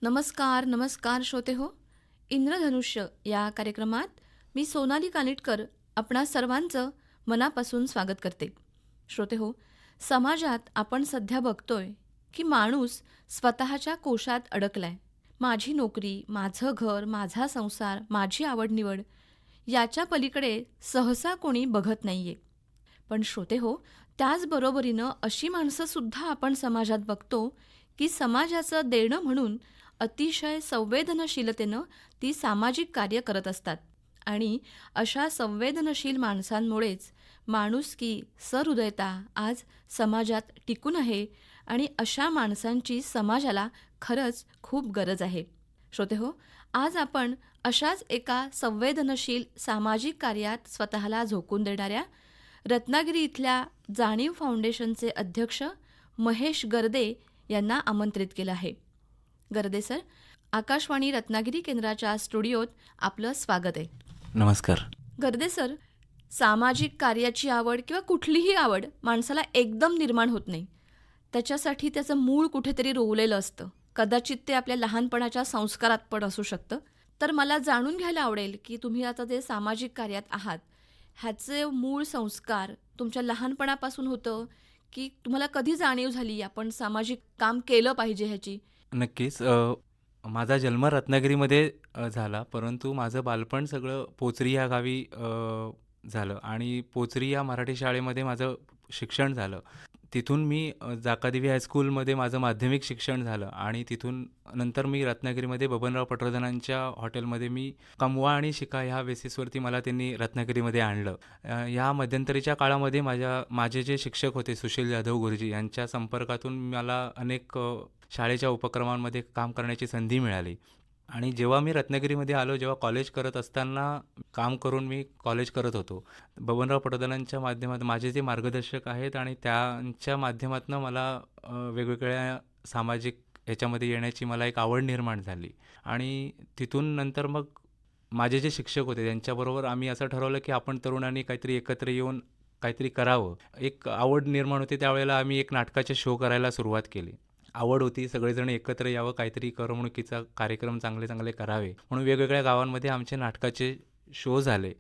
नमस्कार, नमस्कार श्रोते हो. इंद्रधनुष्य या कार्यक्रमात मी सोनाली कानिटकर आपणा सर्वांचं मनापासून स्वागत करते. श्रोते हो, समाजात आपण सध्या बघतोय की माणूस स्वतःच्या कोशात अडकलाय. माझी नोकरी, माझं घर, माझा संसार, माझी आवडनिवड याच्या पलीकडे सहसा कोणी बघत नाहीये. पण श्रोते हो, त्याचबरोबरीनं अशी माणसंसुद्धा आपण समाजात बघतो की समाजाचं देणं म्हणून अतिशय संवेदनशीलतेनं ती सामाजिक कार्य करत असतात. आणि अशा संवेदनशील माणसांमुळेच माणुसकी, सहृदयता आज समाजात टिकून आहे आणि अशा माणसांची समाजाला खरंच खूप गरज आहे. श्रोते हो, आज आपण अशाच एका संवेदनशील सामाजिक कार्यात स्वतःला झोकून देणाऱ्या रत्नागिरी इथल्या जाणीव फाउंडेशनचे अध्यक्ष महेश गर्दे यांना आमंत्रित केलं आहे. गर्दे सर, आकाशवाणी रत्नागिरी केंद्राच्या स्टुडिओत आपलं स्वागत आहे. नमस्कार. गर्दे सर, सामाजिक कार्याची आवड किंवा कुठलीही आवड माणसाला एकदम निर्माण होत नाही. त्याच्यासाठी त्याचं मूळ कुठेतरी रोवलेलं असतं. कदाचित ते आपल्या लहानपणाच्या संस्कारात पण असू शकतं. तर मला जाणून घ्यायला आवडेल की तुम्ही आता जे सामाजिक कार्यात आहात ह्याचे मूळ संस्कार तुमच्या लहानपणापासून होतं की तुम्हाला कधी जाणीव झाली आपण सामाजिक काम केलं पाहिजे ह्याची? नक्कीच. माझा जन्म रत्नागिरीमध्ये झाला, परंतु माझं बालपण सगळं पोचरी या गावी झालं आणि पोचरी या मराठी शाळेमध्ये माझं शिक्षण झालं. तिथून मी जाकादेवी हायस्कूलमध्ये माझं माध्यमिक शिक्षण झालं आणि तिथून नंतर मी रत्नागिरीमध्ये बबनराव पटवर्धनांच्या हॉटेलमध्ये मी कमवा आणि शिका ह्या बेसिसवरती मला त्यांनी रत्नागिरीमध्ये आणलं. ह्या मध्यंतरीच्या काळामध्ये माझे जे शिक्षक होते सुशील जाधव गुरुजी यांच्या संपर्कातून मला अनेक शाळेच्या उपक्रमांमध्ये काम करण्याची संधी मिळाली आणि जेव्हा मी रत्नागिरीमध्ये आलो, जेव्हा कॉलेज करत असताना काम करून मी कॉलेज करत होतो. बबनराव पटवर्धनांच्या माध्यमातून माझे जे मार्गदर्शक आहेत आणि त्यांच्या माध्यमातून मला वेगवेगळ्या सामाजिक ह्याच्यामध्ये येण्याची मला एक आवड निर्माण झाली आणि तिथून नंतर मग माझे जे शिक्षक होते त्यांच्याबरोबर आम्ही असं ठरवलं की आपण तरुणांनी काहीतरी एकत्र येऊन काहीतरी करावं. एक आवड निर्माण होते त्यावेळेला आम्ही एक नाटकाचे शो करायला सुरुवात केली. आवड होती, सगळेजण एकत्र यावं, काहीतरी करमणुकीचा कार्यक्रम चांगले चांगले करावे म्हणून वेगवेगळ्या गावांमध्ये आमचे नाटकाचे शो झाले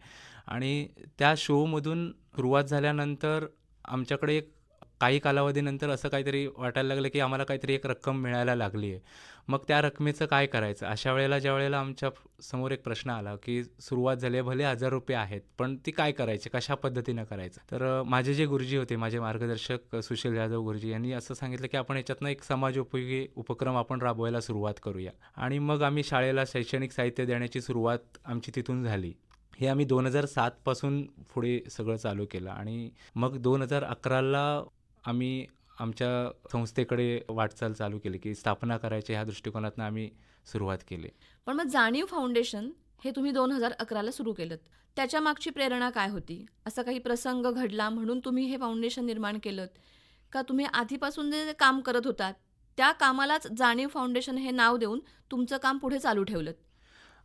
आणि त्या शोमधून सुरुवात झाल्यानंतर आमच्याकडे एक काही कालावधीनंतर असं काहीतरी वाटायला लागलं की आम्हाला काहीतरी एक रक्कम मिळायला लागली आहे. मग त्या रकमेचं काय करायचं? अशा वेळेला ज्यावेळेला आमच्या समोर एक प्रश्न आला की सुरुवात झाली आहे, भले ₹1000 आहेत, पण ती काय करायची? कशा पद्धतीनं करायचं? तर माझे जे गुरुजी होते, माझे मार्गदर्शक सुशील जाधव गुरुजी यांनी असं सांगितलं की आपण याच्यातनं एक समाजोपयोगी उपक्रम आपण राबवायला सुरुवात करूया आणि मग आम्ही शाळेला शैक्षणिक साहित्य देण्याची सुरुवात आमची तिथून झाली. हे आम्ही 2007 पासून पुढे सगळं चालू केलं आणि मग 2011ला आम्ही आमच्या संस्थेकडे वाटचाल चालू केली की स्थापना करायची ह्या दृष्टिकोनातून आम्ही सुरुवात केली. पण मग जाणीव फाउंडेशन हे तुम्ही 2011ला सुरू केलं. त्याच्या मागची प्रेरणा काय होती? असा काही प्रसंग घडला म्हणून तुम्ही हे फाउंडेशन निर्माण केलं का तुम्ही आधीपासून जे काम करत होतात त्या कामालाच जाणीव फाउंडेशन हे नाव देऊन तुमचं काम पुढे चालू ठेवलं?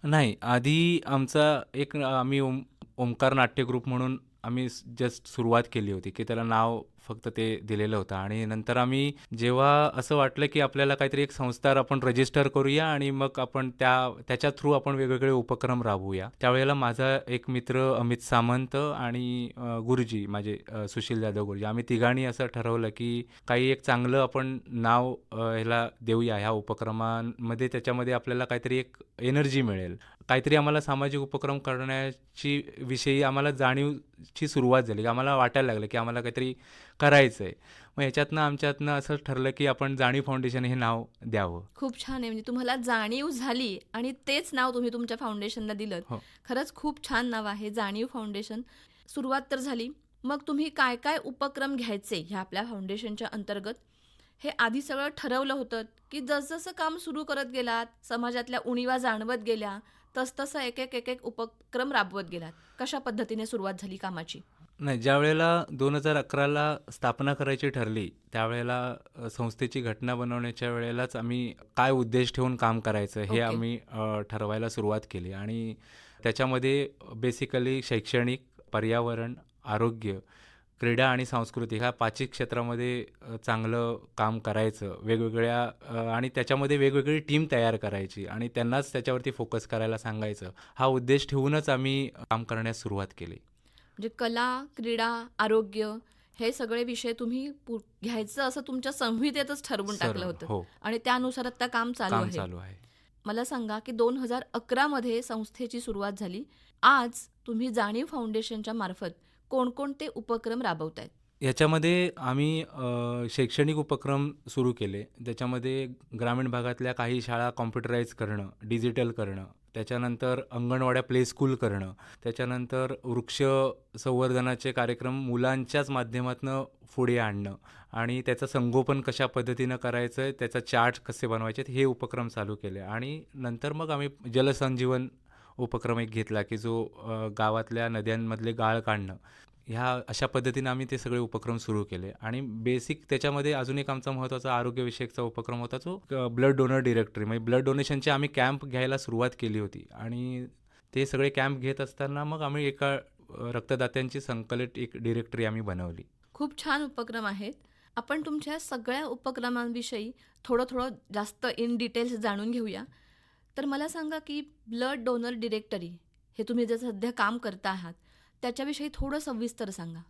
नाही, आधी आमचा एक आम्ही ओमकार नाट्य ग्रुप म्हणून आम्ही जस्ट सुरुवात केली होती की त्याला नाव फक्त ते दिलेलं होतं आणि नंतर आम्ही जेव्हा असं वाटलं की आपल्याला काहीतरी एक संस्था आपण रजिस्टर करूया आणि मग आपण त्याच्या थ्रू आपण वेगवेगळे उपक्रम राबवूया. त्यावेळेला माझा एक मित्र अमित सामंत आणि गुरुजी माझे सुशील जाधव गुरुजी आम्ही तिघांनी असं ठरवलं की काही एक चांगलं आपण नाव ह्याला देऊया ह्या उपक्रमांमध्ये. त्याच्यामध्ये आपल्याला काहीतरी एक एनर्जी मिळेल, काहीतरी आम्हाला सामाजिक उपक्रम करण्याची विषयी आम्हाला जाणीवची सुरुवात झाली. आम्हाला वाटायला लागलं की आम्हाला काहीतरी करायचं आहे. मग ह्याच्यातनं आमच्यातनं असं ठरलं की आपण जाणीव फाउंडेशन हे नाव द्यावं. खूप छान आहे. म्हणजे तुम्हाला जाणीव झाली आणि तेच नाव तुम्ही तुमच्या फाउंडेशनला दिलं. हो. खरंच खूप छान नाव आहे जाणीव फाउंडेशन. सुरुवात तर झाली. मग तुम्ही काय काय उपक्रम घ्यायचे ह्या आपल्या फाउंडेशनच्या अंतर्गत हे आधी सगळं ठरवलं होतं की जसजसं काम सुरू करत गेलात, समाजातल्या उणीवा जाणवत गेल्या, तसतसं एक एक एक एक उपक्रम राबवत गेलात? कशा पद्धतीने सुरुवात झाली कामाची? नाही, ज्यावेळेला 2011ला स्थापना करायची ठरली त्यावेळेला संस्थेची घटना बनवण्याच्या वेळेलाच आम्ही काय उद्देश ठेवून काम करायचं हे ओके. आम्ही ठरवायला सुरुवात केली आणि त्याच्यामध्ये बेसिकली शैक्षणिक, पर्यावरण, आरोग्य, क्रीडा आणि सांस्कृतिक ह्या 5ही क्षेत्रामध्ये चांगलं काम करायचं. वेगवेगळ्या आणि त्याच्यामध्ये वेगवेगळी टीम तयार करायची आणि त्यांनाच त्याच्यावरती फोकस करायला सांगायचं. हा उद्देश ठेवूनच आम्ही काम करण्यास सुरुवात केली. म्हणजे कला, क्रीडा, आरोग्य हे सगळे विषय तुम्ही घ्यायचं असं तुमच्या संहितेतच ठरवून टाकलं होतं हो, आणि त्यानुसार आता काम चालू काम आहे. चालू आहे. मला सांगा की 2011 मध्ये संस्थेची सुरुवात झाली. आज तुम्ही जाणीव फाउंडेशनच्या मार्फत कोणकोणते उपक्रम राबवतायत? याच्यामध्ये आम्ही शैक्षणिक उपक्रम सुरू केले. त्याच्यामध्ये ग्रामीण भागातल्या काही शाळा कॉम्प्युटराईज करणं, डिजिटल करणं, त्याच्यानंतर अंगणवाड्या प्ले स्कूल करणं, त्याच्यानंतर वृक्ष संवर्धनाचे कार्यक्रम मुलांच्याच माध्यमातून पुढे आणणं आणि त्याचं संगोपन कशा पद्धतीनं करायचं आहे, त्याचा चार्ट कसे बनवायचे हे उपक्रम चालू केले. आणि नंतर मग आम्ही जलसंजीवन उपक्रम एक घेतला की जो गावातल्या नद्यांमधले गाळ काढणं, ह्या अशा पद्धतीने आम्ही ते सगळे उपक्रम सुरू केले. आणि बेसिक त्याच्यामध्ये अजून एक आमचा महत्त्वाचा आरोग्यविषयकचा उपक्रम होता जो ब्लड डोनर डिरेक्टरी, म्हणजे ब्लड डोनेशनचे आम्ही कॅम्प घ्यायला सुरुवात केली होती. आणि ते सगळे कॅम्प घेत असताना मग आम्ही एका रक्तदात्यांची संकलित एक डिरेक्टरी आम्ही बनवली. खूप छान उपक्रम आहेत. आपण तुमच्या सगळ्या उपक्रमांविषयी थोडं जास्त इन डिटेल्स जाणून घेऊया. तर मला सांगा की ब्लड डोनर डिरेक्टरी हे तुम्ही जे सध्या काम करता आहात त्याच्याविषयी थोडं सविस्तर सांगा.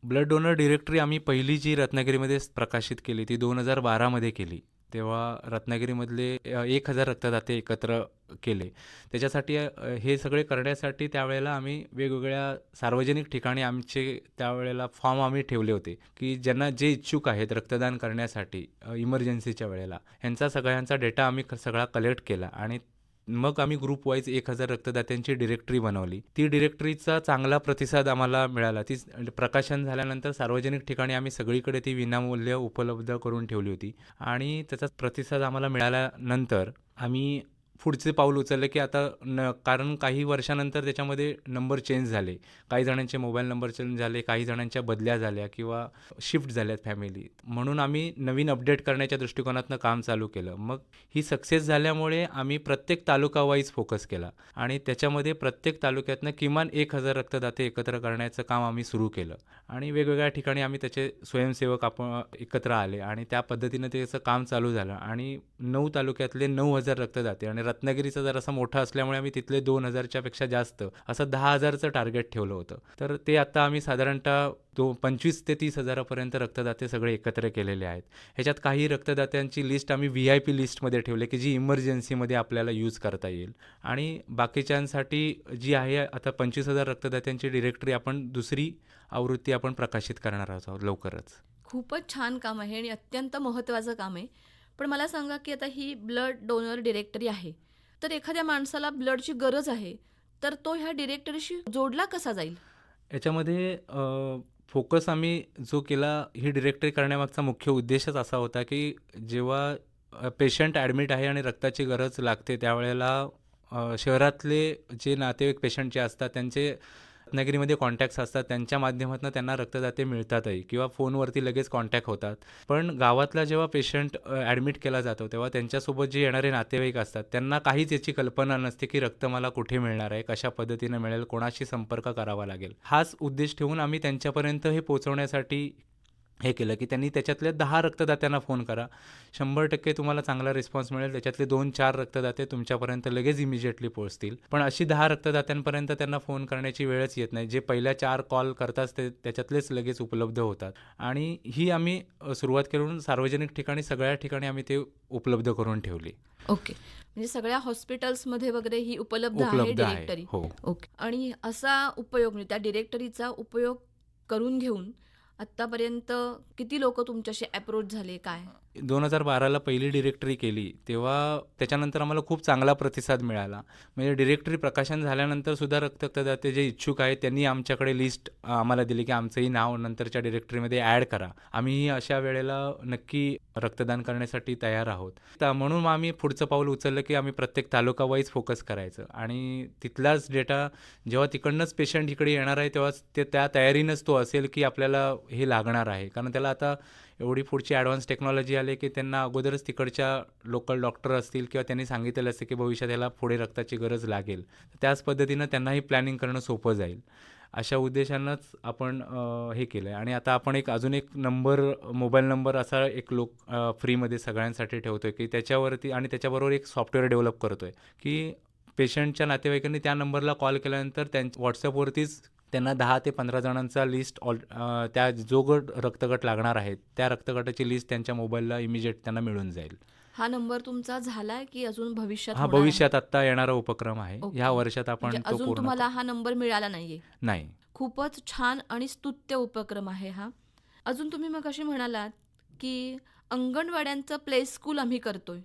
ब्लड डोनर डिरेक्टरी आम्ही पहिली जी रत्नागिरीमध्ये प्रकाशित केली ती 2012 केली. तेव्हा रत्नागिरीमधले 1000 रक्तदाते एकत्र केले. त्याच्यासाठी हे सगळे करण्यासाठी त्यावेळेला आम्ही वेगवेगळ्या सार्वजनिक ठिकाणी आमचे त्यावेळेला फॉर्म आम्ही ठेवले होते की ज्यांना जे इच्छुक आहेत रक्तदान करण्यासाठी इमर्जन्सीच्या वेळेला, ह्यांचा सगळ्यांचा डेटा आम्ही सगळा कलेक्ट केला आणि मग आम्ही ग्रुप वाईज 1000 रक्तदात्यांची डिरेक्टरी बनवली. ती डिरेक्टरीचा चांगला प्रतिसाद आम्हाला मिळाला. ती प्रकाशन झाल्यानंतर सार्वजनिक ठिकाणी आम्ही सगळीकडे ती विनामूल्य उपलब्ध करून ठेवली होती. आणि त्याचा प्रतिसाद आम्हाला मिळाल्यानंतर आम्ही पुढचे पाऊल उचलले की आता कारण काही वर्षानंतर त्याच्यामध्ये नंबर चेंज झाले. काही जणांचे मोबाईल नंबर चेंज झाले, काही जणांच्या बदल्या झाल्या किंवा शिफ्ट झाल्यात फॅमिली. म्हणून आम्ही नवीन अपडेट करण्याच्या दृष्टिकोनातनं काम चालू केलं. मग ही सक्सेस झाल्यामुळे आम्ही प्रत्येक तालुका वाईज फोकस केला आणि त्याच्यामध्ये प्रत्येक तालुक्यातनं किमान 1000 रक्तदाते एकत्र करण्याचं काम आम्ही सुरू केलं. आणि वेगवेगळ्या ठिकाणी आम्ही त्याचे स्वयंसेवक आपण एकत्र आले आणि त्या पद्धतीनं त्याचं काम चालू झालं. आणि 9 तालुक्यातले 9000 रक्तदाते आणि रत्नागिरीचा जरासा मोठा असल्यामुळे आम्ही तिथले 2000च्या पेक्षा जास्त असं 10,000चं टार्गेट ठेवलं होतं. तर ते आता आम्ही साधारणतः 25 ते 30 हजारापर्यंत रक्तदाते सगळे एकत्र केलेले आहेत. ह्याच्यात काही रक्तदात्यांची लिस्ट आम्ही VIP लिस्टमध्ये ठेवले की जी इमर्जन्सीमध्ये आपल्याला यूज करता येईल. आणि बाकीच्यांसाठी जी आहे आता 25,000 रक्तदात्यांची डिरेक्टरी आपण दुसरी आवृत्ती आपण प्रकाशित करणार आहोत लवकरच. खूपच छान काम आहे आणि अत्यंत महत्त्वाचं काम आहे. पण मला सांगा की आता ही ब्लड डोनर डिरेक्टरी आहे, तर एखाद्या माणसाला ब्लडची गरज आहे, तर तो ह्या डिरेक्टरीशी जोडला कसा जाईल? याच्यामध्ये फोकस आम्ही जो केला, ही डिरेक्टरी करण्यामागचा मुख्य उद्देशच असा होता की जेव्हा पेशंट ॲडमिट आहे आणि रक्ताची गरज लागते त्यावेळेला शहरातले जे नातेवाईक पेशंटचे असतात त्यांचे रत्नागिरीमध्ये कॉन्टॅक्ट्स असतात, त्यांच्या माध्यमातून त्यांना रक्तदाते मिळतातही किंवा फोनवरती लगेच कॉन्टॅक्ट होतात. पण गावातला जेव्हा पेशंट ॲडमिट केला जातो तेव्हा त्यांच्यासोबत जे येणारे नातेवाईक असतात त्यांना काहीच याची कल्पना नसते की रक्त मला कुठे मिळणार आहे, कशा पद्धतीनं मिळेल, कोणाशी संपर्क करावा लागेल. हाच उद्देश ठेवून आम्ही त्यांच्यापर्यंत हे पोहोचवण्यासाठी हे केलं की त्यांनी त्याच्यातल्या 10 रक्तदात्यांना फोन करा. 100% तुम्हाला चांगला रिस्पॉन्स मिळेल. त्याच्यातले 2-4 रक्तदाते तुमच्यापर्यंत लगेच इमिजिएटली पोहोचतील. पण अशी 10 रक्तदात्यांपर्यंत त्यांना फोन करण्याची वेळच येत नाही. जे पहिल्या 4 कॉल करतात ते त्याच्यातलेच लगेच उपलब्ध होतात. आणि ही आम्ही सुरुवात करून सार्वजनिक ठिकाणी सगळ्या ठिकाणी आम्ही ते उपलब्ध करून ठेवली. ओके. म्हणजे सगळ्या हॉस्पिटल्समध्ये वगैरे ही उपलब्ध आहे उपलब्ध आहे. डिरेक्टरी. हो. ओके. आणि असा उपयोग म्हणजे त्या डिरेक्टरीचा उपयोग करून घेऊन आत्तापर्यंत किती लोक तुमच्याशी अप्रोच झाले, काय? 2012ला पहिली डिरेक्टरी केली तेव्हा त्याच्यानंतर आम्हाला खूप चांगला प्रतिसाद मिळाला. म्हणजे डिरेक्टरी प्रकाशन झाल्यानंतर सुद्धा रक्तदाते जे इच्छुक आहेत त्यांनी आमच्याकडे लिस्ट आम्हाला दिली की आमचंही नाव नंतरच्या डिरेक्टरीमध्ये ॲड करा. आम्हीही अशा वेळेला नक्की रक्तदान करण्यासाठी तयार आहोत. तर म्हणून मग आम्ही पुढचं पाऊल उचललं की आम्ही प्रत्येक तालुका वाईज फोकस करायचं आणि तिथलाच डेटा जेव्हा तिकडनंच पेशंट इकडे येणार आहे तेव्हाच ते त्या तयारीनंच तो असेल की आपल्याला हे लागणार आहे. कारण त्याला आता एवढी पुढची ॲडव्हान्स टेक्नॉलॉजी आली की त्यांना अगोदरच तिकडच्या लोकल डॉक्टर असतील किंवा त्यांनी सांगितलेलं असते की भविष्यात याला पुढे रक्ताची गरज लागेल. त्याच पद्धतीनं त्यांनाही प्लॅनिंग करणं सोपं जाईल. अशा उद्देशानंच आपण हे केलं आहे. आणि आता आपण अजून एक नंबर, मोबाईल नंबर असा एक फ्रीमध्ये सगळ्यांसाठी ठेवतो आहे, की त्याच्यावरती आणि त्याच्याबरोबर एक सॉफ्टवेअर डेव्हलप करतो आहे, की पेशंटच्या नातेवाईकांनी त्या नंबरला कॉल केल्यानंतर WhatsAppवरतीच त्यांना 10 ते 15 जणांचा लिस्ट त्या जो रक्तगट लागणार आहे त्या रक्तगटाची लिस्ट त्यांच्या मोबाईलला इमिजिएट त्यांना मिळून जाईल. हा नंबर तुमचा झालाय की अजून भविष्यात हा होणार आहे? भविष्यात आत्ता येणारा उपक्रम आहे. ह्या ओके. वर्षात म्हणजे आपण तो अजून पूर्ण तुम्हाला हा नंबर मिळाला नाहीये. नाही. खूपच छान आणि स्तुत्य उपक्रम आहे हा. अजून तुम्ही मगाशी म्हणालात की अंगणवाड्यांचं प्ले स्कूल आम्ही करतोय.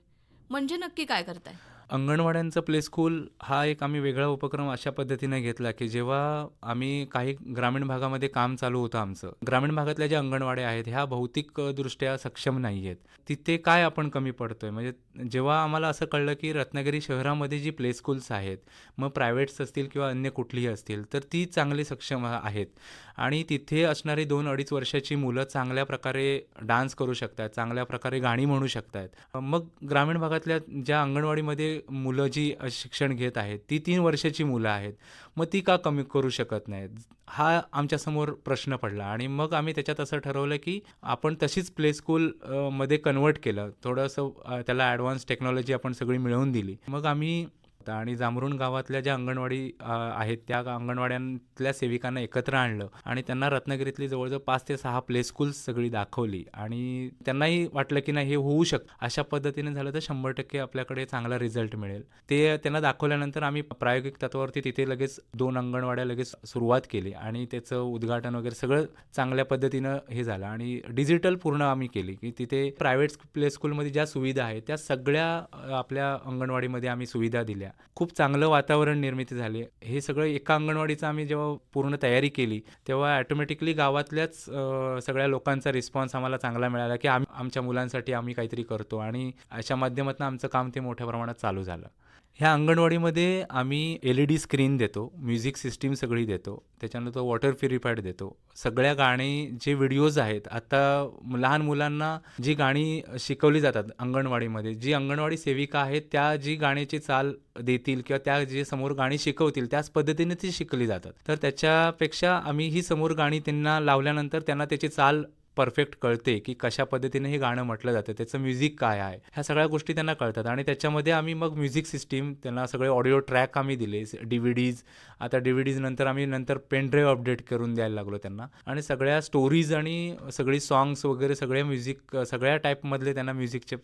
म्हणजे नक्की काय करताय? अंगणवाड्यांचं प्ले स्कूल हा एक आम्ही वेगळा उपक्रम अशा पद्धतीने घेतला, की जेव्हा आम्ही काही ग्रामीण भागामध्ये काम चालू होतं आमचं. ग्रामीण भागातल्या ज्या अंगणवाड्या आहेत ह्या भौतिकदृष्ट्या सक्षम नाही आहेत. तिथे काय आपण कमी पडतोय, म्हणजे जेव्हा आम्हाला असं कळलं, की रत्नागिरी शहरामध्ये जी प्ले स्कूल्स आहेत, मग प्रायव्हेट्स असतील किंवा अन्य कुठलीही असतील, तर ती चांगली सक्षम आहेत आणि तिथे असणारी 2-2.5 वर्षाची मुलं चांगल्या प्रकारे डान्स करू शकतात, चांगल्या प्रकारे गाणी म्हणू शकतात. मग ग्रामीण भागातल्या ज्या अंगणवाडीमध्ये मुलं जी शिक्षण घेत आहेत ती 3 वर्षाची मुलं आहेत, मग ती का कमी करू शकत नाहीत? हा आमच्यासमोर प्रश्न पडला आणि मग आम्ही त्याच्यात असं ठरवलं, की आपण तशीच प्ले स्कूल मध्ये कन्व्हर्ट केलं. थोडंसं त्याला ॲडव्हान्स टेक्नॉलॉजी आपण सगळी मिळवून दिली. मग आम्ही आणि जांभरुण गावातल्या ज्या अंगणवाडी आहेत त्या अंगणवाड्यांतल्या सेविकांना एकत्र आणलं आणि त्यांना रत्नागिरीतली जवळजवळ 5 ते 6 प्ले स्कूल्स सगळी दाखवली आणि त्यांनाही वाटलं, की नाही हे होऊ शकतं. अशा पद्धतीने झालं तर 100% आपल्याकडे चांगला रिझल्ट मिळेल. ते त्यांना दाखवल्यानंतर आम्ही प्रायोगिक तत्वावरती तिथे लगेच 2 अंगणवाड्या लगेच सुरुवात केली आणि त्याचं उद्घाटन वगैरे सगळं चांगल्या पद्धतीनं हे झालं आणि डिजिटल पूर्ण आम्ही केली, की तिथे प्रायव्हेट प्ले स्कूलमध्ये ज्या सुविधा आहेत त्या सगळ्या आपल्या अंगणवाडीमध्ये आम्ही सुविधा दिल्या. खूप चांगलं वातावरण निर्मिती झाली. हे सगळं एका अंगणवाडीचं आम्ही जेव्हा पूर्ण तयारी केली तेव्हा ऑटोमॅटिकली गावातल्याच सगळ्या लोकांचा रिस्पॉन्स आम्हाला चांगला मिळाला, की आमच्या मुलांसाठी आम्ही काहीतरी करतो आणि अशा माध्यमातून आमचं काम ते मोठ्या प्रमाणात चालू झालं. ह्या अंगणवाडीमध्ये आम्ही LED स्क्रीन देतो, म्युझिक सिस्टीम सगळी देतो, त्याच्यानंतर वॉटर प्युरिफायर देतो. सगळ्या गाणी जे व्हिडिओज आहेत, आता लहान मुलांना जी गाणी शिकवली जातात अंगणवाडीमध्ये, जी अंगणवाडी सेविका आहेत त्या जी गाण्याची चाल देतील किंवा त्या जे समोर गाणी शिकवतील त्याच पद्धतीने ती शिकली जातात. तर त्याच्यापेक्षा आम्ही ही समोर गाणी त्यांना लावल्यानंतर त्यांना त्याची चाल परफेक्ट कळते, की कशा पद्धतीने हे गाणं म्हटलं जातं, त्याचं म्युझिक काय आहे, ह्या सगळ्या गोष्टी त्यांना कळतात आणि त्याच्यामध्ये आम्ही मग म्युझिक सिस्टीम त्यांना सगळे ऑडिओ ट्रॅक आम्ही दिले, DVDs. आता DVDs नंतर आम्ही पेन ड्राईव्ह अपडेट करून द्यायला लागलो त्यांना आणि सगळ्या स्टोरीज आणि सगळी सॉंग्स वगैरे सगळे म्युझिक सगळ्या टाईपमधले त्यांना म्युझिकचे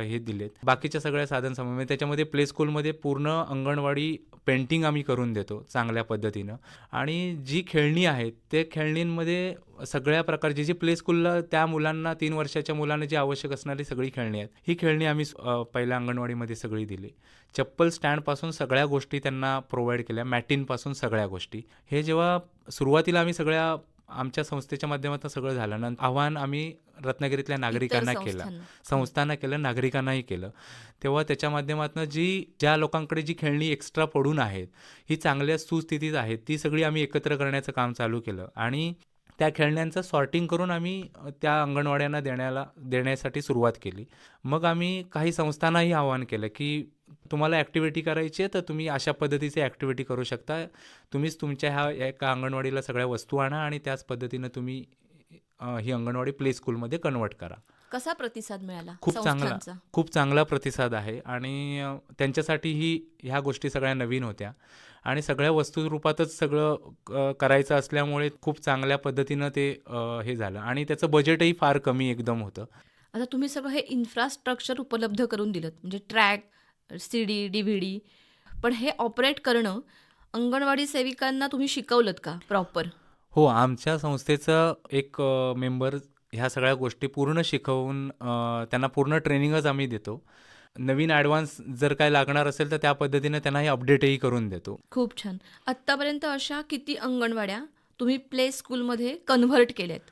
हे दिलेत. बाकीच्या सगळ्या साधनसामुग्री त्याच्यामध्ये प्ले स्कूलमध्ये पूर्ण अंगणवाडी पेंटिंग आम्ही करून देतो चांगल्या पद्धतीनं आणि जी खेळणी आहेत ते खेळणींमध्ये सगळ्या प्रकारची जी प्ले स्कूलला त्या मुलांना 3 वर्षाच्या मुलांना जी आवश्यक असणारी सगळी खेळणी आहेत, ही खेळणी आम्ही पहिल्या अंगणवाडीमध्ये सगळी दिली. चप्पल स्टँडपासून सगळ्या गोष्टी त्यांना प्रोव्हाइड केल्या, मॅटिनपासून सगळ्या गोष्टी. हे जेव्हा सुरुवातीला आम्ही सगळ्या आमच्या संस्थेच्या माध्यमातून सगळं झालं, नंतर आव्हान आम्ही रत्नागिरीतल्या नागरिकांना केलं, संस्थांना केलं, नागरिकांनाही केलं. तेव्हा त्याच्या माध्यमातून ज्या लोकांकडे जी खेळणी एक्स्ट्रा पडून आहेत, ही चांगल्या सुस्थितीत आहेत, ती सगळी आम्ही एकत्र करण्याचं काम चालू केलं आणि त्या खेळण्यांचं सॉर्टिंग करून आम्ही त्या अंगणवाड्यांना देण्यासाठी सुरुवात केली. मग आम्ही काही संस्थांनाही आवाहन केलं, की तुम्हाला ॲक्टिव्हिटी करायची आहे तर तुम्ही अशा पद्धतीची ॲक्टिव्हिटी करू शकता. तुम्हीच तुमच्या ह्या एका अंगणवाडीला सगळ्या वस्तू आणा आणि त्याच पद्धतीनं तुम्ही ही अंगणवाडी प्ले स्कूलमध्ये कन्वर्ट करा. कसा प्रतिसाद मिळाला खूप चांगला प्रतिसाद आहे आणि त्यांच्यासाठीही ह्या गोष्टी सगळ्या नवीन होत्या आणि सगळ्या वस्तू रूपातच सगळं करायचं असल्यामुळे खूप चांगल्या पद्धतीनं ते हे झालं आणि त्याचं बजेटही फार कमी एकदम होतं. आता तुम्ही सगळं हे इन्फ्रास्ट्रक्चर उपलब्ध करून दिलं, म्हणजे ट्रॅक, CD, DVD, पण हे ऑपरेट करणं अंगणवाडी सेविकांना तुम्ही शिकवलत का प्रॉपर? हो, आमच्या संस्थेचं एक मेंबर ह्या सगळ्या गोष्टी पूर्ण शिकवून त्यांना पूर्ण ट्रेनिंगच आम्ही देतो. नवीन ॲडव्हान्स जर काय लागणार असेल तर त्या पद्धतीने त्यांना हे अपडेटही करून देतो. खूप छान. आत्तापर्यंत अशा किती अंगणवाड्या तुम्ही प्ले स्कूलमध्ये कन्व्हर्ट केल्यात?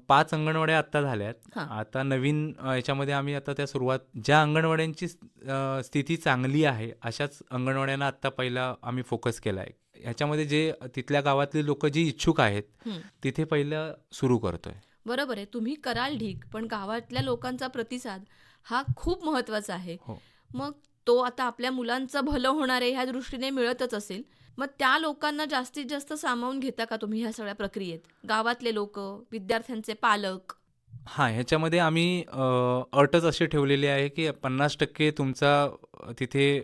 5 अंगणवाड्या आत्ता झाल्यात. हां. आता नवीन याच्यामध्ये आम्ही आता ज्या अंगणवाड्यांची स्थिती चांगली आहे अशाच अंगणवाड्यांना आत्ता पहिला आम्ही फोकस केला आहे. ह्याच्यामध्ये जे तिथल्या गावातली लोक जी इच्छुक आहेत तिथे पहिलं सुरू करतोय. बरोबर आहे, तुम्ही कराल ठीक, पण गावातल्या लोकांचा प्रतिसाद हा खूप महत्त्वाचा आहे. हो. मग तो आता आपल्या मुलांचं भलं होणार आहे ह्या दृष्टीने मिळतच असेल. मग त्या लोकांना जास्तीत जास्त सामावून घेता का तुम्ही ह्या सगळ्या प्रक्रियेत? गावातले लोकं, विद्यार्थ्यांचे पालक? हां, ह्याच्यामध्ये आम्ही अटच अशी ठेवलेली आहे, की 50% तुमचा तिथे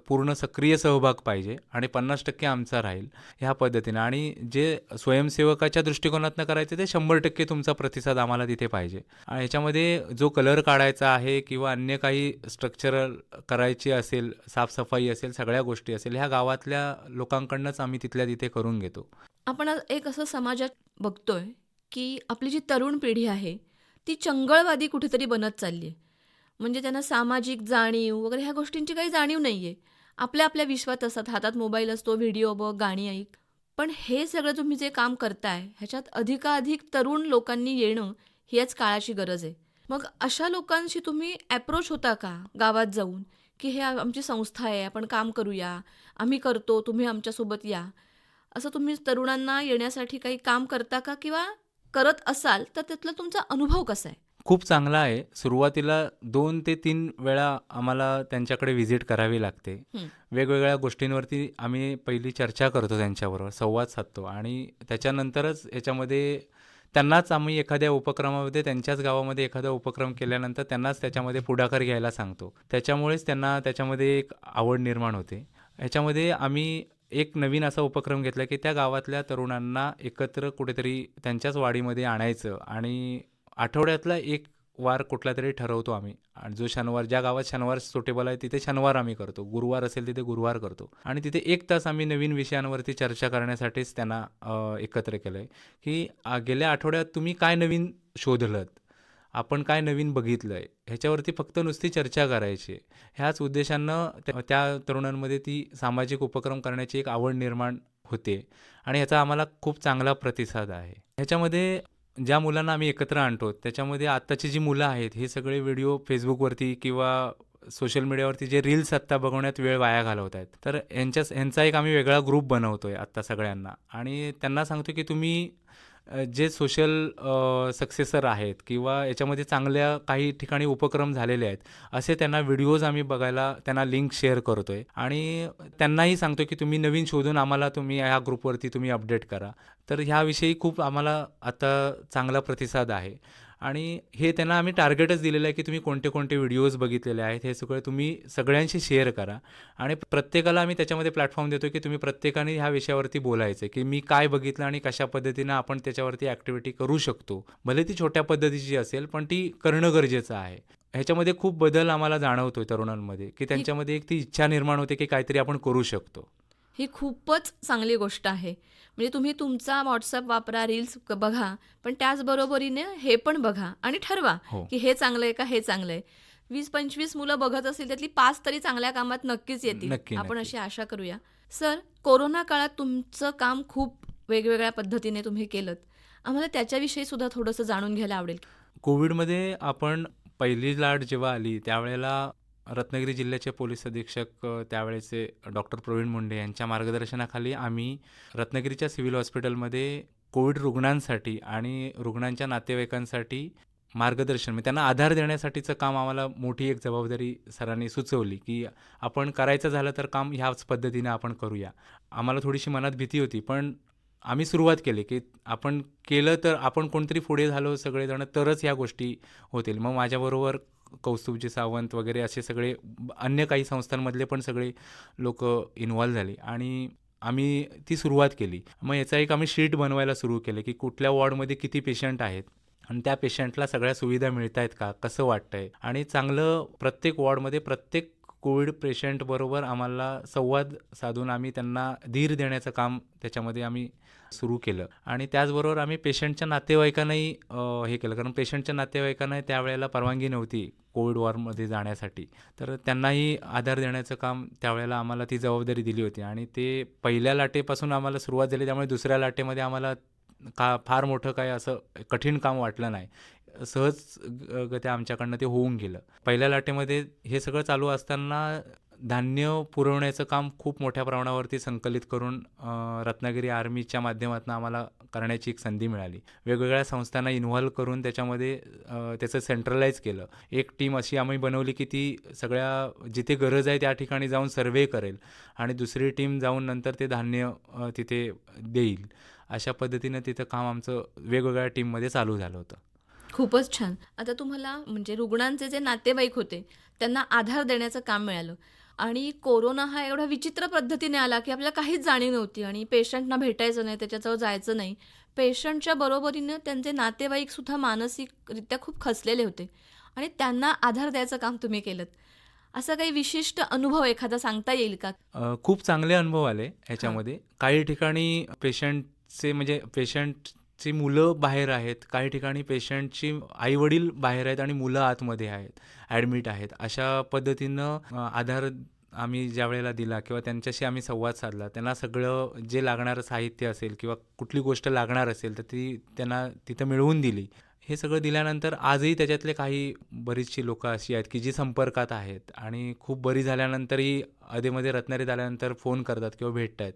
पूर्ण सक्रिय सहभाग पाहिजे आणि 50% आमचा राहील, ह्या पद्धतीनं. आणि जे स्वयंसेवकाच्या दृष्टिकोनातनं करायचं ते 100% तुमचा प्रतिसाद आम्हाला तिथे पाहिजे. ह्याच्यामध्ये जो कलर काढायचा आहे किंवा अन्य काही स्ट्रक्चरल करायची असेल, साफसफाई असेल, सगळ्या गोष्टी असेल, ह्या गावातल्या लोकांकडनंच आम्ही तिथल्या तिथे करून घेतो. आपण आज एक असं समाजात बघतोय, की आपली जी तरुण पिढी आहे, ती चंगळवादी कुठेतरी बनत चालली आहे. म्हणजे त्यांना सामाजिक जाणीव वगैरे ह्या गोष्टींची काही जाणीव नाही आहे. आपल्या आपल्या विश्वात असतात, हातात मोबाईल असतो, व्हिडिओ बघ, गाणी ऐक. पण हे सगळं तुम्ही जे काम करताय, ह्याच्यात अधिकाधिक तरुण लोकांनी येणं ही आज काळाची गरज आहे. मग अशा लोकांशी तुम्ही ॲप्रोच होता का गावात जाऊन, की हे आमची संस्था आहे, आपण काम करूया, आम्ही करतो, तुम्ही आमच्यासोबत या. असं तुम्ही तरुणांना येण्यासाठी काही काम करता का? किंवा करत असाल तर त्यातला तुमचा अनुभव कसा आहे? खूप चांगला आहे. सुरुवातीला 2 ते 3 वेळा आम्हाला त्यांच्याकडे व्हिजिट करावी लागते. हं. वेगवेगळ्या गोष्टींवरती आम्ही पहिली चर्चा करतो त्यांच्याबरोबर, संवाद साधतो आणि त्याच्यानंतरच याच्यामध्ये त्यांनाच आम्ही एखाद्या उपक्रमामध्ये त्यांच्याच गावामध्ये एखादा उपक्रम केल्यानंतर त्यांनाच त्याच्यामध्ये पुढाकार घ्यायला सांगतो. त्याच्यामुळेच त्यांना त्याच्यामध्ये एक आवड निर्माण होते. ह्याच्यामध्ये आम्ही एक नवीन असा उपक्रम घेतला, की त्या गावातल्या तरुणांना एकत्र कुठेतरी त्यांच्याच वाडीमध्ये आणायचं आणि आठवड्यातला एक वार कुठलातरी ठरवतो आम्ही आणि जो शनिवार, ज्या गावात शनिवार सुटेबल आहे तिथे शनिवार आम्ही करतो. गुरुवार असेल तिथे गुरुवार करतो आणि तिथे 1 तास आम्ही नवीन विषयांवरती चर्चा करण्यासाठीच त्यांना एकत्र केलं आहे, की गेल्या आठवड्यात तुम्ही काय नवीन शोधलत? आपण काय नवीन बघितलं आहे? ह्याच्यावरती फक्त नुसती चर्चा करायची आहे. ह्याच उद्देशानं त्या तरुणांमध्ये ती सामाजिक उपक्रम करण्याची एक आवड निर्माण होते आणि ह्याचा आम्हाला खूप चांगला प्रतिसाद आहे. ह्याच्यामध्ये ज्या मुलांना आम्ही एकत्र आणतो, त्याच्यामध्ये आत्ताची जी मुलं आहेत, हे सगळे व्हिडिओ Facebookवरती किंवा सोशल मीडियावरती जे रील्स आत्ता बघवण्यात वेळ वाया घालवत आहेत. तर ह्यांचा एक आम्ही वेगळा ग्रुप बनवतोय आत्ता सगळ्यांना आणि त्यांना सांगतो की तुम्ही जे सोशल सक्सेसर आहेत किंवा याच्यामध्ये चांगल्या काही ठिकाणी उपक्रम झालेले आहेत, असे त्यांना व्हिडिओज आम्ही बघायला त्यांना लिंक शेअर करतोय आणि त्यांनाही सांगतो की तुम्ही नवीन शोधून आम्हाला तुम्ही ह्या ग्रुपवरती तुम्ही अपडेट करा. तर ह्याविषयी खूप आम्हाला आता चांगला प्रतिसाद आहे आणि हे त्यांना आम्ही टार्गेटच दिलेलं आहे की तुम्ही कोणते कोणते व्हिडिओज बघितलेले आहेत हे सगळं तुम्ही सगळ्यांशी शेअर करा आणि प्रत्येकाला आम्ही त्याच्यामध्ये प्लॅटफॉर्म देतो की तुम्ही प्रत्येकाने ह्या विषयावरती बोलायचं की मी काय बघितलं आणि कशा पद्धतीनं आपण त्याच्यावरती ॲक्टिव्हिटी करू शकतो. भले ती छोट्या पद्धतीची असेल पण ती करणं गरजेचं आहे. ह्याच्यामध्ये खूप बदल आम्हाला जाणवतोय तरुणांमध्ये की त्यांच्यामध्ये एक ती इच्छा निर्माण होते की काहीतरी आपण करू शकतो. ही खूपच चांगली गोष्ट आहे. म्हणजे तुम्ही तुमचा WhatsApp वापरा, रील्स बघा, पण त्याचबरोबरीने हे पण बघा आणि ठरवा, हो, की हे चांगलं आहे का हे चांगलं आहे. 20-25 मुलं बघत असतील त्यातली 5 तरी चांगल्या कामात नक्कीच येतील. नक्की, आपण नक्की. अशी आशा करूया. सर, कोरोना काळात तुमचं काम खूप वेगवेगळ्या पद्धतीने तुम्ही केलंत. आम्हाला त्याच्याविषयी सुद्धा थोडंसं जाणून घ्यायला आवडेल. कोविडमध्ये आपण पहिली लाट जेव्हा आली त्यावेळेला रत्नागिरी जिल्ह्याचे पोलीस अधीक्षक त्यावेळेचे डॉक्टर प्रवीण मुंडे यांच्या मार्गदर्शनाखाली आम्ही रत्नागिरीच्या सिव्हिल हॉस्पिटलमध्ये कोविड रुग्णांसाठी आणि रुग्णांच्या नातेवाईकांसाठी मार्गदर्शन म्हणजे त्यांना आधार देण्यासाठीचं काम आम्हाला मोठी एक जबाबदारी सरांनी सुचवली की आपण करायचं झालं तर काम ह्याच पद्धतीने आपण करूया. आम्हाला थोडीशी मनात भीती होती पण आम्ही सुरुवात केली की आपण केलं तर आपण कोणतरी पुढे झालो सगळेजण तरच ह्या गोष्टी होतील. मग माझ्याबरोबर कौस्तुभजी सावंत वगैरे असे सगळे अन्य काही संस्थांमधले पण सगळे लोक इन्व्हॉल्व झाले आणि आम्ही ती सुरुवात केली. मग याचा एक आम्ही शीट बनवायला सुरू केलं की कुठल्या वॉर्डमध्ये किती पेशंट आहेत आणि त्या पेशंटला सगळ्या सुविधा मिळत आहेत का, कसं वाटतंय आणि चांगलं प्रत्येक वॉर्डमध्ये प्रत्येक कोविड पेशंटबरोबर आम्हाला संवाद साधून आम्ही त्यांना धीर देण्याचं काम त्याच्यामध्ये आम्ही सुरू केलं आणि त्याचबरोबर आम्ही पेशंटच्या नातेवाईकांनाही हे केलं कारण पेशंटच्या नातेवाईकांनाही त्यावेळेला परवानगी नव्हती कोविड वॉर्डमध्ये जाण्यासाठी. तर त्यांनाही आधार देण्याचं काम त्यावेळेला आम्हाला ती जबाबदारी दिली होती आणि ते पहिल्या लाटेपासून आम्हाला सुरुवात झाली त्यामुळे दुसऱ्या लाटेमध्ये आम्हाला फार मोठं काय असं कठीण काम वाटलं नाही. सहज गत्या आमच्याकडनं ते होऊन गेलं. पहिल्या लाटेमध्ये हे सगळं चालू असताना धान्य पुरवण्याचं काम खूप मोठ्या प्रमाणावरती संकलित करून रत्नागिरी आर्मीच्या माध्यमातून आम्हाला करण्याची एक संधी मिळाली. वेगवेगळ्या संस्थांना इन्व्हॉल्व करून त्याच्यामध्ये त्याचं सेंट्रलाइज केलं. एक टीम अशी आम्ही बनवली की ती सगळ्या जिथे गरज आहे त्या ठिकाणी जाऊन सर्व्हे करेल आणि दुसरी टीम जाऊन नंतर ते धान्य तिथे देईल. अशा पद्धतीनं तिथं काम आमचं वेगवेगळ्या टीममध्ये चालू झालं होतं. खूपच छान. आता तुम्हाला म्हणजे रुग्णांचे जे नातेवाईक होते, त्यांना आधार देण्याचं काम मिळालं आणि कोरोना हा एवढा विचित्र पद्धतीने आला, की आपल्याला काहीच जाणीव नव्हती आणि पेशंटना भेटायचं नाही, त्याच्याजवळ जायचं नाही. पेशंटच्या बरोबरीनं त्यांचे नातेवाईकसुद्धा मानसिकरित्या खूप खचलेले होते आणि त्यांना आधार द्यायचं काम तुम्ही केलंत. असा काही विशिष्ट अनुभव एखादा सांगता येईल का? खूप चांगले अनुभव आले हां. ह्याच्यामध्ये. काही ठिकाणी पेशंटची मुलं बाहेर आहेत, काही ठिकाणी पेशंटची आई-वडील बाहेर आहेत आणि मुलं आतमध्ये आहेत, ॲडमिट आहेत. अशा पद्धतीनं आधार आम्ही ज्यावेळेला दिला किंवा त्यांच्याशी आम्ही संवाद साधला, त्यांना सगळं जे लागणारं साहित्य असेल किंवा कुठली गोष्ट लागणार असेल तर ती त्यांना तिथं मिळवून दिली. हे सगळं दिल्यानंतर आजही त्याच्यातले काही बरीचशी लोकं अशी आहेत की जी संपर्कात आहेत आणि खूप बरी झाल्यानंतरही अधेमध्ये रत्नागिरीत आल्यानंतर फोन करतात किंवा भेटतात.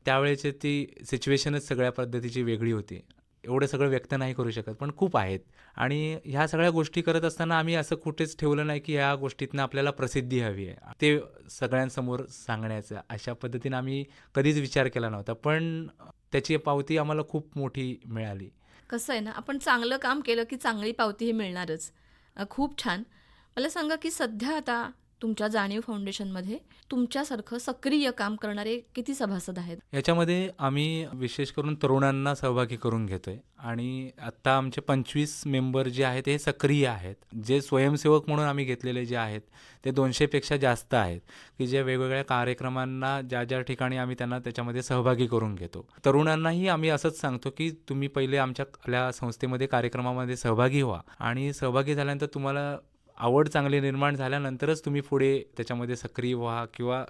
त्यावेळेची ती सिच्युएशनच सगळ्या पद्धतीची वेगळी होती. एवढं सगळं व्यक्त नाही करू शकत, पण खूप आहेत. आणि ह्या सगळ्या गोष्टी करत असताना आम्ही असं कुठेच ठेवलं नाही की ह्या गोष्टीतनं आपल्याला प्रसिद्धी हवी आहे, ते सगळ्यांसमोर सांगण्याचं. अशा पद्धतीनं आम्ही कधीच विचार केला नव्हता. पण त्याची पावती आम्हाला खूप मोठी मिळाली. कसं आहे ना, आपण चांगलं काम केलं की चांगली पावती ही मिळणारच. खूप छान. मला सांगा की सध्या आता तुमच्या जाणीव फाउंडेशनमध्ये तुमच्यासारखं सक्रिय काम करणारे किती सभासद आहेत? याच्यामध्ये आम्ही विशेष करून तरुणांना सहभागी करून घेतोय आणि आत्ता आमचे 25 मेंबर जे आहेत हे सक्रिय आहेत. जे स्वयंसेवक म्हणून आम्ही घेतलेले जे आहेत ते 200 पेक्षा जास्त आहेत, की जे वेगवेगळ्या कार्यक्रमांना ज्या ठिकाणी आम्ही त्यांना त्याच्यामध्ये सहभागी करून घेतो. तरुणांनाही आम्ही असंच सांगतो की तुम्ही पहिले आपल्या संस्थेमध्ये कार्यक्रमामध्ये सहभागी व्हा आणि सहभागी झाल्यानंतर तुम्हाला आवड चांगली निर्माण झाल्यानंतरच तुम्ही पुढे त्याच्यामध्ये सक्रिय व्हा किंवा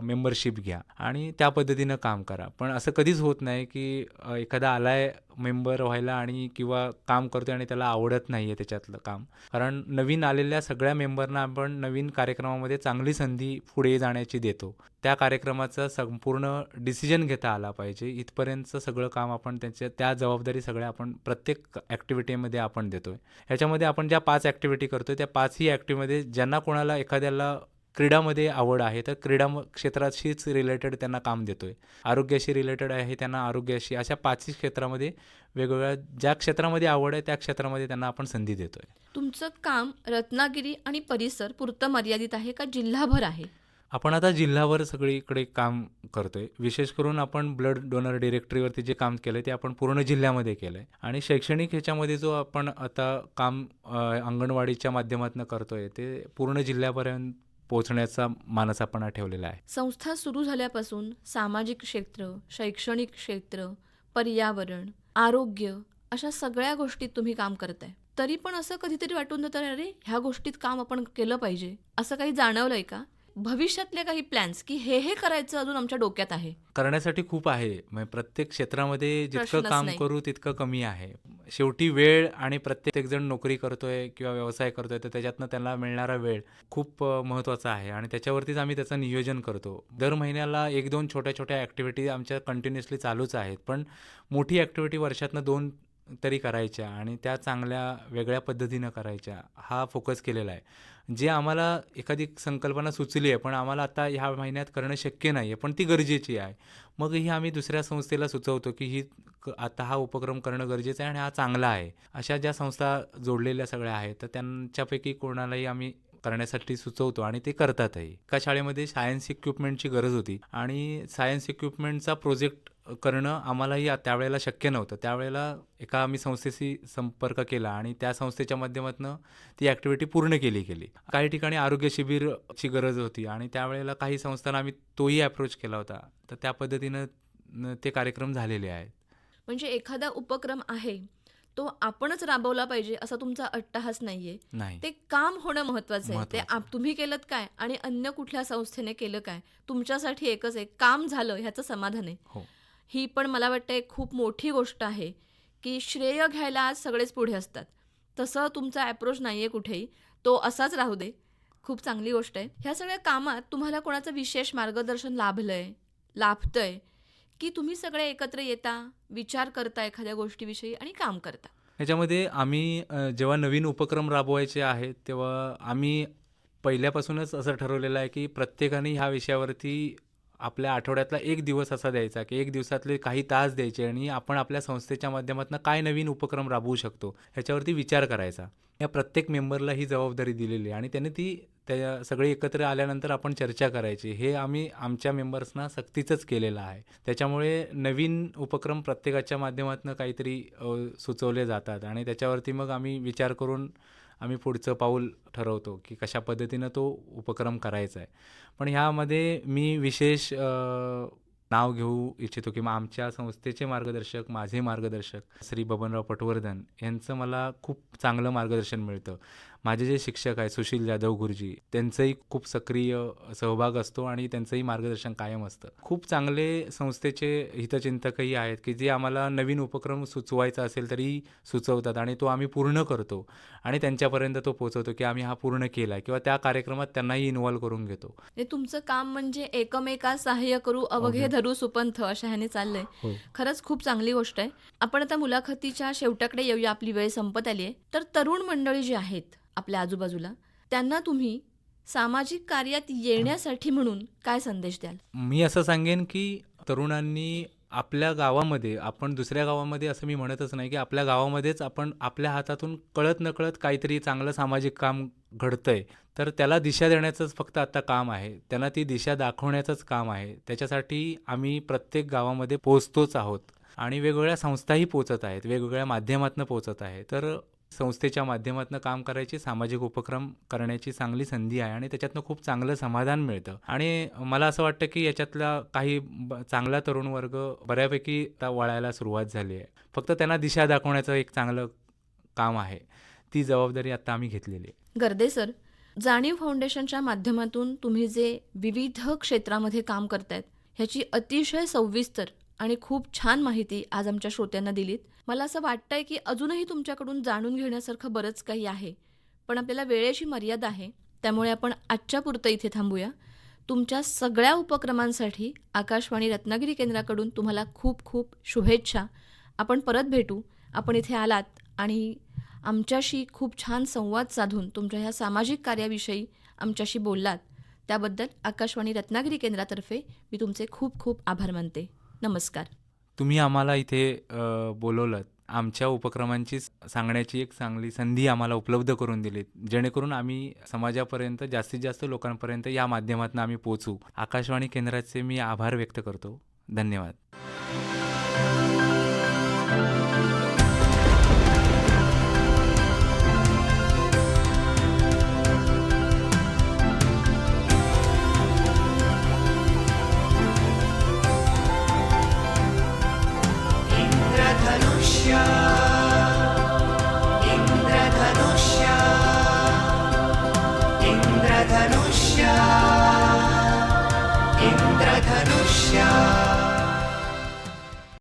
मेंबरशिप घ्या आणि त्या पद्धतीनं काम करा. पण असं कधीच होत नाही की एखादा आलाय मेंबर व्हायला आणि किंवा काम करतोय आणि त्याला आवडत नाही आहे त्याच्यातलं काम. कारण नवीन आलेल्या सगळ्या मेंबरना आपण नवीन कार्यक्रमामध्ये चांगली संधी पुढे जाण्याची देतो. त्या कार्यक्रमाचा संपूर्ण डिसिजन घेता आला पाहिजे, इथपर्यंतचं सगळं काम आपण त्या जबाबदारी सगळ्या आपण प्रत्येक ॲक्टिव्हिटीमध्ये आपण देतोय. ह्याच्यामध्ये आपण ज्या 5 ॲक्टिव्हिटी करतोय त्या 5ही ॲक्टिव्हिटीमध्ये ज्यांना कोणाला एखाद्याला क्रीडामध्ये आवड आहे तर क्रीडा क्षेत्राशीच रिलेटेड त्यांना काम देतोय. आरोग्याशी रिलेटेड आहे त्यांना आरोग्याशी, अशा 5ही क्षेत्रामध्ये वेगवेगळ्या ज्या क्षेत्रामध्ये आवड आहे त्या क्षेत्रामध्ये त्यांना आपण संधी देतोय. तुमचं काम रत्नागिरी आणि परिसर पुरतं मर्यादित आहे का जिल्हाभर आहे? आपण आता जिल्हाभर सगळीकडे काम करतोय. विशेष करून आपण ब्लड डोनर डिरेक्टरीवरती जे काम केलंय ते आपण पूर्ण जिल्ह्यामध्ये केलंय आणि शैक्षणिक ह्याच्यामध्ये जो आपण आता काम अंगणवाडीच्या माध्यमातून करतोय ते पूर्ण जिल्ह्यापर्यंत पोहोचण्याचा मानस ठेवलेला आहे. संस्था सुरू झाल्यापासून सामाजिक क्षेत्र, शैक्षणिक क्षेत्र, पर्यावरण, आरोग्य अशा सगळ्या गोष्टीत तुम्ही काम करताय. तरी पण असं कधीतरी वाटून जातं, अरे ह्या गोष्टीत काम आपण केलं पाहिजे, असं काही जाणवलंय का? भविष्यातले काही प्लॅन्स की हे करायचं अजून आमच्या डोक्यात आहे? करण्यासाठी खूप आहे. म्हणजे प्रत्येक क्षेत्रामध्ये जितकं प्रश्नच काम नाही. करू तितकं कमी आहे. शेवटी वेळ आणि प्रत्येकजण नोकरी करतोय किंवा व्यवसाय करतोय तर त्याच्यातनं त्यांना मिळणारा वेळ खूप महत्त्वाचा आहे आणि त्याच्यावरतीच आम्ही त्याचं नियोजन करतो. दर महिन्याला 1-2 छोट्या-छोट्या ॲक्टिव्हिटी आमच्या कंटिन्युअसली चालूच आहेत. पण मोठी ॲक्टिव्हिटी वर्षातनं 2 तरी करायच्या आणि त्या चांगल्या वेगळ्या पद्धतीनं करायच्या, हा फोकस केलेला आहे. जे आम्हाला एखादी संकल्पना सुचली आहे पण आम्हाला आता ह्या महिन्यात करणं शक्य नाही आहे, पण ती गरजेची आहे. मग ही आम्ही दुसऱ्या संस्थेला सुचवतो की आता हा उपक्रम करणं गरजेचं आहे आणि हा चांगला आहे. अशा ज्या संस्था जोडलेल्या सगळ्या आहेत तर त्यांच्यापैकी कोणालाही आम्ही करण्यासाठी सुचवतो आणि ते करतातही. एका शाळेमध्ये सायन्स इक्विपमेंटची गरज होती आणि सायन्स इक्विपमेंटचा प्रोजेक्ट करणं आम्हालाही त्यावेळेला शक्य नव्हतं. त्यावेळेला एका आम्ही संस्थेशी संपर्क केला आणि त्या संस्थेच्या माध्यमातून ती ॲक्टिव्हिटी पूर्ण केली गेली. काही ठिकाणी आरोग्य शिबिरची गरज होती आणि त्यावेळेला काही संस्थांना आम्ही तोही अप्रोच केला होता. तर त्या पद्धतीनं ते कार्यक्रम झालेले आहेत. म्हणजे एखादा उपक्रम आहे तो आपणच राबवला पाहिजे असा तुमचा अट्टाहास नाहीये. नाही. ते काम होणं महत्वाचं आहे. ते महत्त्वाचं आहे. तुम्ही केलंत काय आणि अन्य कुठल्या संस्थेने केलं काय, तुमच्यासाठी एकच आहे, काम झालं ह्याचं समाधान आहे. हो. ही पण मला वाटतं एक खूप मोठी गोष्ट आहे की श्रेय घ्यायला आज सगळेच पुढे असतात. तसं तुमचा अप्रोच नाहीये कुठेही, तो असाच राहू दे. खूप चांगली गोष्ट आहे. ह्या सगळ्या कामात तुम्हाला कोणाचं विशेष मार्गदर्शन लाभलंय, लाभतंय, की तुम्ही सगळे एकत्र येता, विचार करता एखाद्या गोष्टीविषयी आणि काम करता? ह्याच्यामध्ये आम्ही जेव्हा नवीन उपक्रम राबवायचे आहेत, तेव्हा आम्ही पहिल्यापासूनच असं ठरवलेलं आहे, की प्रत्येकाने ह्या विषयावरती आपल्या आठवड्यातला 1 दिवस असा द्यायचा, की 1 दिवसातले काही तास द्यायचे आणि आपण आपल्या संस्थेच्या माध्यमातून काय नवीन उपक्रम राबवू शकतो, ह्याच्यावरती विचार करायचा. या प्रत्येक मेंबरला ही जबाबदारी दिलेली आहे आणि त्यांनी ती त्या सगळे एकत्र आल्यानंतर आपण चर्चा करायची. हे आम्ही आमच्या मेंबर्सना सक्तीचंच केलेलं आहे. त्याच्यामुळे नवीन उपक्रम प्रत्येकाच्या माध्यमातून काहीतरी सुचवले जातात आणि त्याच्यावरती मग आम्ही विचार करून आम्ही पुढचं पाऊल ठरवतो, की कशा पद्धतीनं तो उपक्रम करायचा आहे. पण ह्यामध्ये मी विशेष नाव घेऊ इच्छितो, की मग आमच्या संस्थेचे मार्गदर्शक, माझे मार्गदर्शक श्री बबनराव पटवर्धन यांचं मला खूप चांगलं मार्गदर्शन मिळतं. माझे जे शिक्षक आहेत सुशील जाधव गुरुजी, त्यांचंही खूप सक्रिय सहभाग असतो आणि त्यांचंही मार्गदर्शन कायम असतं. खूप चांगले संस्थेचे हितचिंतकही आहेत, की जे आम्हाला नवीन उपक्रम सुचवायचा असेल तरी सुचवतात आणि तो आम्ही पूर्ण करतो आणि त्यांच्यापर्यंत तो पोहोचवतो, की आम्ही हा पूर्ण केला किंवा त्या कार्यक्रमात त्यांनाही इन्व्हॉल्व करून घेतो. हे तुमचं काम म्हणजे एकमेका सहाय्य करू अवघे धरू सुपंथ अशा ह्याने चाललंय. हो. खरंच खूप चांगली गोष्ट आहे. आपण आता मुलाखतीच्या शेवटाकडे येऊया, आपली वेळ संपत आली आहे. तर तरुण मंडळी जी आहेत आपल्या आजूबाजूला, त्यांना तुम्ही सामाजिक कार्यात येण्यासाठी म्हणून काय संदेश द्याल? मी असं सांगेन, की तरुणांनी आपल्या गावामध्ये, आपण दुसऱ्या गावामध्ये असं मी म्हणतच नाही, की आपल्या गावामध्येच आपण आपल्या हातातून कळत-नकळत काहीतरी चांगलं सामाजिक काम घडतंय, तर त्याला दिशा देण्याचंच फक्त आता काम आहे. त्यांना ती दिशा दाखवण्याचंच काम आहे. त्याच्यासाठी आम्ही प्रत्येक गावामध्ये पोहोचतोच आहोत आणि वेगवेगळ्या संस्थाही पोहोचत आहेत, वेगवेगळ्या माध्यमातून पोहोचत आहे. तर संस्थेच्या माध्यमातून काम करायची, सामाजिक उपक्रम करण्याची चांगली संधी आहे आणि त्याच्यातनं खूप चांगलं समाधान मिळतं आणि मला असं वाटतं, की याच्यातला काही चांगला तरुण वर्ग बऱ्यापैकी आता वळायला सुरुवात झाली आहे. फक्त त्यांना दिशा दाखवण्याचं एक चांगलं काम आहे. ती जबाबदारी आता आम्ही घेतलेली आहे. गर्दे सर, जाणीव फाउंडेशनच्या माध्यमातून तुम्ही जे विविध क्षेत्रामध्ये काम करतायत ह्याची अतिशय सविस्तर आणि खूप छान माहिती आज आमच्या श्रोत्यांना दिलीत. मला असं वाटतंय की अजूनही तुमच्याकडून जाणून घेण्यासारखं बरंच काही आहे, पण आपल्याला वेळेची मर्यादा आहे, त्यामुळे आपण आजच्या पुरतं इथे थांबूया. तुमच्या सगळ्या उपक्रमांसाठी आकाशवाणी रत्नागिरी केंद्राकडून तुम्हाला खूप खूप शुभेच्छा. आपण परत भेटू. आपण इथे आलात आणि आमच्याशी खूप छान संवाद साधून तुमच्या ह्या सामाजिक कार्याविषयी आमच्याशी बोललात, त्याबद्दल आकाशवाणी रत्नागिरी केंद्रातर्फे मी तुमचे खूप खूप आभार मानते. नमस्कार. तुम्ही आम्हाला इथे बोलवलंत. आमच्या उपक्रमांची सांगण्याची एक चांगली संधी आम्हाला उपलब्ध करून दिलीत, जेणेकरून आम्ही समाजापर्यंत जास्तीत जास्त लोकांपर्यंत या माध्यमातून आम्ही पोहोचू. आकाशवाणी केंद्राचे मी आभार व्यक्त करतो. धन्यवाद.